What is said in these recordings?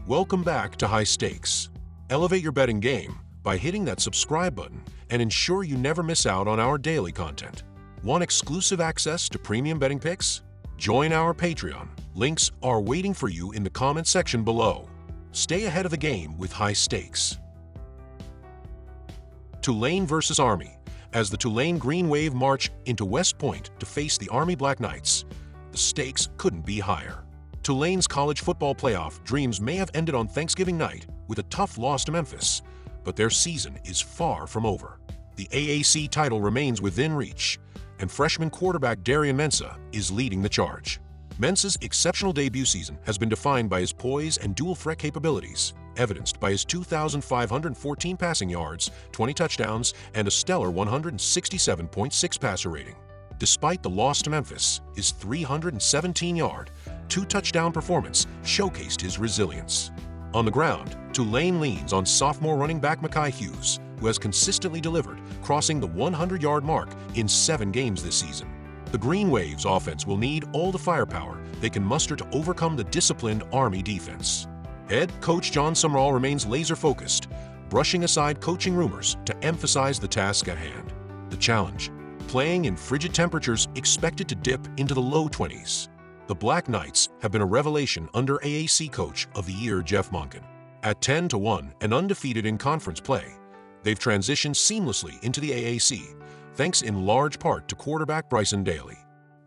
Welcome back to High Stakes. Elevate your betting game by hitting that subscribe button and ensure you never miss out on our daily content. Want exclusive access to premium betting picks? Join our Patreon. Links are waiting for you in the comment section below. Stay ahead of the game with High Stakes. Tulane versus Army. As the Tulane Green Wave march into West Point to face the Army Black Knights, the stakes couldn't be higher. Tulane's college football playoff dreams may have ended on Thanksgiving night with a tough loss to Memphis, but their season is far from over. The AAC title remains within reach, and freshman quarterback Darian Mensah is leading the charge. Mensah's exceptional debut season has been defined by his poise and dual threat capabilities, evidenced by his 2,514 passing yards, 20 touchdowns, and a stellar 167.6 passer rating. Despite the loss to Memphis, his 317-yard, two-touchdown performance showcased his resilience. On the ground, Tulane leans on sophomore running back Mekhi Hughes, who has consistently delivered, crossing the 100-yard mark in 7 games this season. The Green Wave's offense will need all the firepower they can muster to overcome the disciplined Army defense. Head coach John Sumrall remains laser-focused, brushing aside coaching rumors to emphasize the task at hand. The challenge: playing in frigid temperatures expected to dip into the low 20s. The Black Knights have been a revelation under AAC Coach of the Year Jeff Monken. At 10-1 and undefeated in conference play, they've transitioned seamlessly into the AAC, thanks in large part to quarterback Bryson Daly.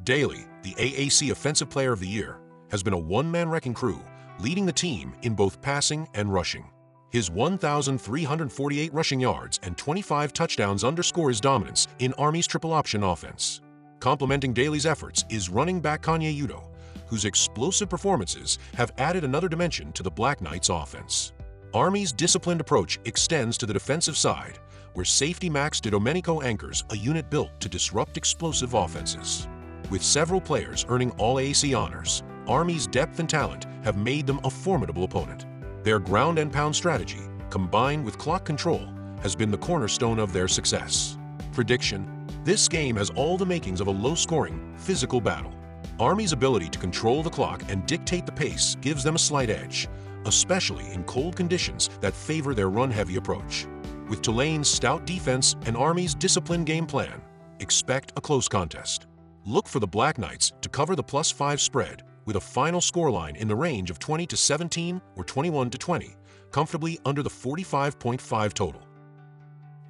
Daly, the AAC Offensive Player of the Year, has been a one-man wrecking crew, leading the team in both passing and rushing. His 1,348 rushing yards and 25 touchdowns underscore his dominance in Army's triple-option offense. Complementing Daly's efforts is running back Kanye Udo, whose explosive performances have added another dimension to the Black Knights' offense. Army's disciplined approach extends to the defensive side, where safety Max DiDomenico anchors a unit built to disrupt explosive offenses. With several players earning All-AAC honors, Army's depth and talent have made them a formidable opponent. Their ground-and-pound strategy, combined with clock control, has been the cornerstone of their success. Prediction: this game has all the makings of a low-scoring, physical battle. Army's ability to control the clock and dictate the pace gives them a slight edge, especially in cold conditions that favor their run-heavy approach. With Tulane's stout defense and Army's disciplined game plan, expect a close contest. Look for the Black Knights to cover the +5 spread with a final scoreline in the range of 20-17 or 21-20, comfortably under the 45.5 total.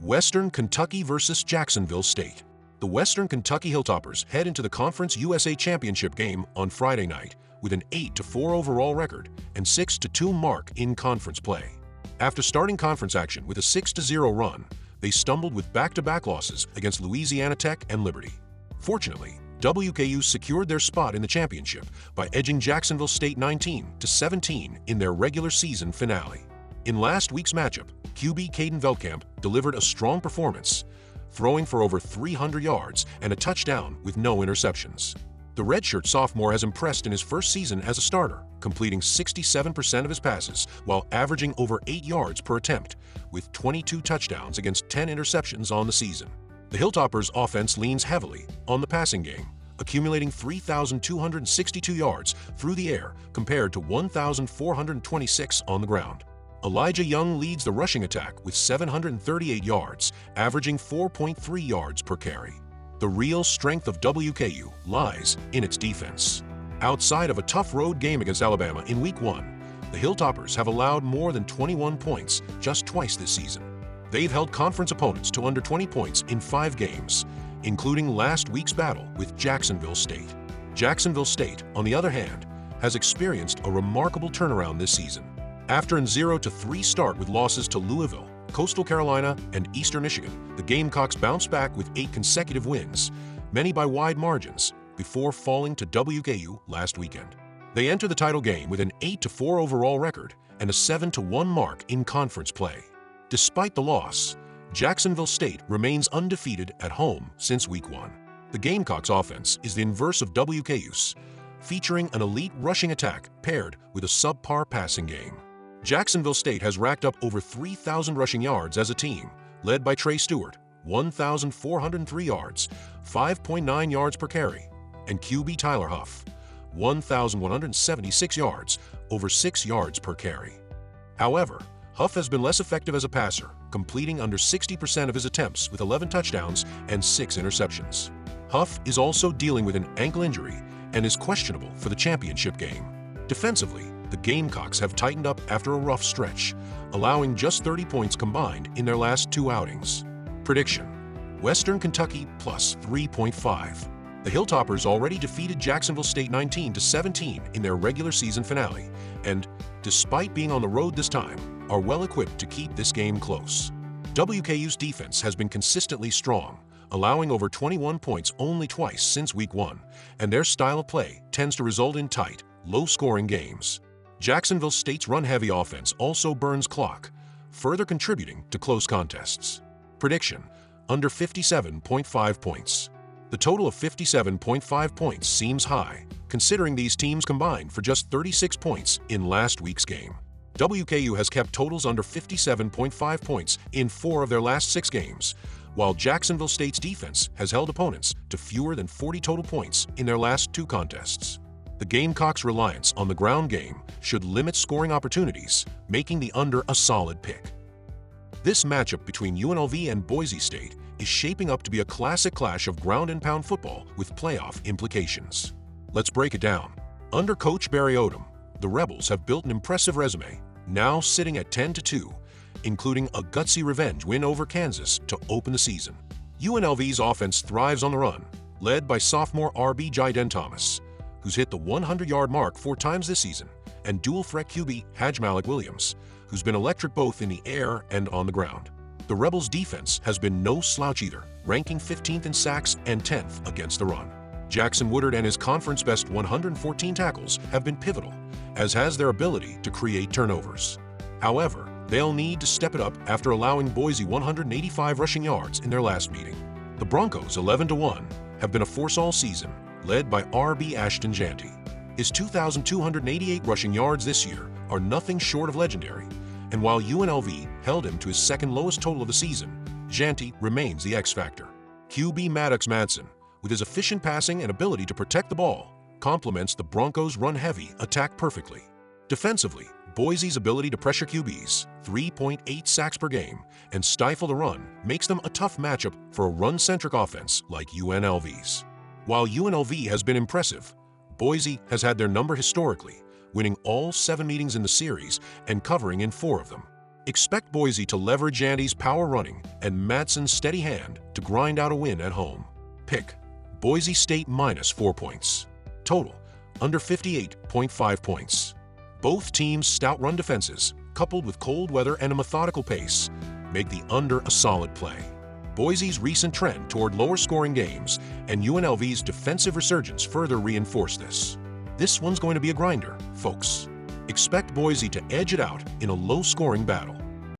Western Kentucky versus Jacksonville State. The Western Kentucky Hilltoppers head into the Conference USA Championship game on Friday night with an 8-4 overall record and 6-2 mark in conference play. After starting conference action with a 6-0 run, they stumbled with back-to-back losses against Louisiana Tech and Liberty. Fortunately, WKU secured their spot in the championship by edging Jacksonville State 19-17 in their regular season finale. In last week's matchup, QB Caden Veldkamp delivered a strong performance, throwing for over 300 yards and a touchdown with no interceptions. The redshirt sophomore has impressed in his first season as a starter, completing 67% of his passes while averaging over 8 yards per attempt, with 22 touchdowns against 10 interceptions on the season. The Hilltoppers' offense leans heavily on the passing game, accumulating 3,262 yards through the air compared to 1,426 on the ground. Elijah Young leads the rushing attack with 738 yards, averaging 4.3 yards per carry. The real strength of WKU lies in its defense. Outside of a tough road game against Alabama in Week 1, the Hilltoppers have allowed more than 21 points just twice this season. They've held conference opponents to under 20 points in 5 games, including last week's battle with Jacksonville State. Jacksonville State, on the other hand, has experienced a remarkable turnaround this season. After an 0-3 start with losses to Louisville, Coastal Carolina, and Eastern Michigan, the Gamecocks bounced back with 8 consecutive wins, many by wide margins, before falling to WKU last weekend. They enter the title game with an 8-4 overall record and a 7-1 mark in conference play. Despite the loss, Jacksonville State remains undefeated at home since Week 1. The Gamecocks' offense is the inverse of WKU's, featuring an elite rushing attack paired with a subpar passing game. Jacksonville State has racked up over 3,000 rushing yards as a team, led by Trey Stewart, 1,403 yards, 5.9 yards per carry, and QB Tyler Huff, 1,176 yards, over 6 yards per carry. However, Huff has been less effective as a passer, completing under 60% of his attempts with 11 touchdowns and 6 interceptions. Huff is also dealing with an ankle injury and is questionable for the championship game. Defensively, the Gamecocks have tightened up after a rough stretch, allowing just 30 points combined in their last 2 outings. Prediction: Western Kentucky plus 3.5. The Hilltoppers already defeated Jacksonville State 19-17 in their regular season finale, and, despite being on the road this time, are well equipped to keep this game close. WKU's defense has been consistently strong, allowing over 21 points only twice since Week 1, and their style of play tends to result in tight, low-scoring games. Jacksonville State's run-heavy offense also burns clock, further contributing to close contests. Prediction: under 57.5 points. The total of 57.5 points seems high, considering these teams combined for just 36 points in last week's game. WKU has kept totals under 57.5 points in 4 of their last 6 games, while Jacksonville State's defense has held opponents to fewer than 40 total points in their last 2 contests. The Gamecocks' reliance on the ground game should limit scoring opportunities, making the under a solid pick. This matchup between UNLV and Boise State is shaping up to be a classic clash of ground and pound football with playoff implications. Let's break it down. Under Coach Barry Odom, the Rebels have built an impressive resume, now sitting at 10-2, including a gutsy revenge win over Kansas to open the season. UNLV's offense thrives on the run, led by sophomore RB Jyden Thomas, who's hit the 100-yard mark 4 times this season, and dual-threat QB Hajj-Malik Williams, who's been electric both in the air and on the ground. The Rebels' defense has been no slouch either, ranking 15th in sacks and 10th against the run. Jackson Woodard and his conference-best 114 tackles have been pivotal, as has their ability to create turnovers. However, they'll need to step it up after allowing Boise 185 rushing yards in their last meeting. The Broncos, 11-1, have been a force all season, led by RB Ashton Jeanty. His 2,288 rushing yards this year are nothing short of legendary, and while UNLV held him to his second lowest total of the season, Jeanty remains the X-factor. QB Maddox Madsen, with his efficient passing and ability to protect the ball, complements the Broncos' run-heavy attack perfectly. Defensively, Boise's ability to pressure QBs, 3.8 sacks per game, and stifle the run makes them a tough matchup for a run-centric offense like UNLV's. While UNLV has been impressive, Boise has had their number historically, winning all 7 meetings in the series and covering in 4 of them. Expect Boise to leverage Jeanty's power running and Madsen's steady hand to grind out a win at home. Pick: Boise State minus 4 points. Total: under 58.5 points. Both teams' stout run defenses, coupled with cold weather and a methodical pace, make the under a solid play. Boise's recent trend toward lower-scoring games and UNLV's defensive resurgence further reinforce this. This one's going to be a grinder, folks. Expect Boise to edge it out in a low-scoring battle.